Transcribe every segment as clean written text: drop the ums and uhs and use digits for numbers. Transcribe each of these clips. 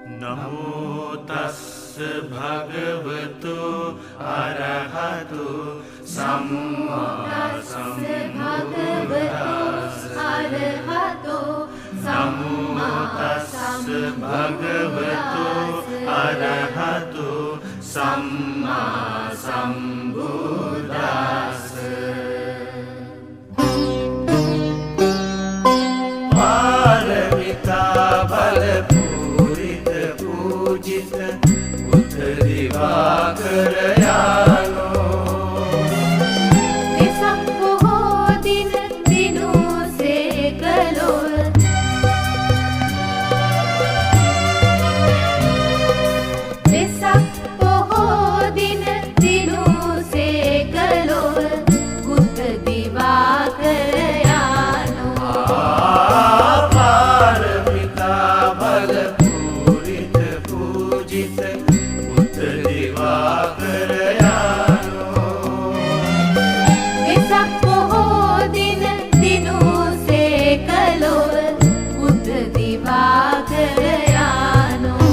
නමෝ තස්ස භගවතු අරහතු සම්මා සම්බුද්දස්ස නමෝ තස්ස භගවතු අරහතු සම්මා සම්බුද්දස්ස පාරමිතා බල බුද්ධ දිවාකර යානෝ වෙසක් බොහෝ දින දිනුසේ කළොත් වෙසක් බොහෝ දින දිනුසේ කළොත් බුද්ධ දිවාකර යානෝ පාරමිතා බල වෙසක් බොහෝ දින දිනුසේ කළොත් බුද්ධ දිවාකර යානෝ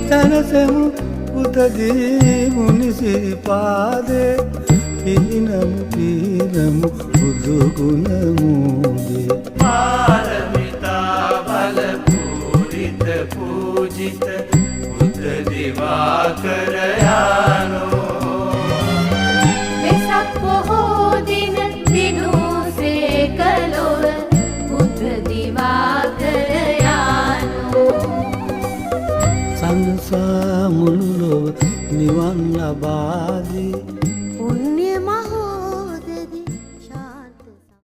තනසමු පුතදී නිසිපාදේ පිරිනමු පිරමු බුදු ගුණ මූදේ පාරමිතා බල පූරිත පූජිත බුද්ධ දිවාකර යානෝ වෙසක් බොහෝ දින දිනුසේ කළොත් බුද්ධ දිවාකර යානෝ සංසා මුළු ලොව නිවන් ලබාදී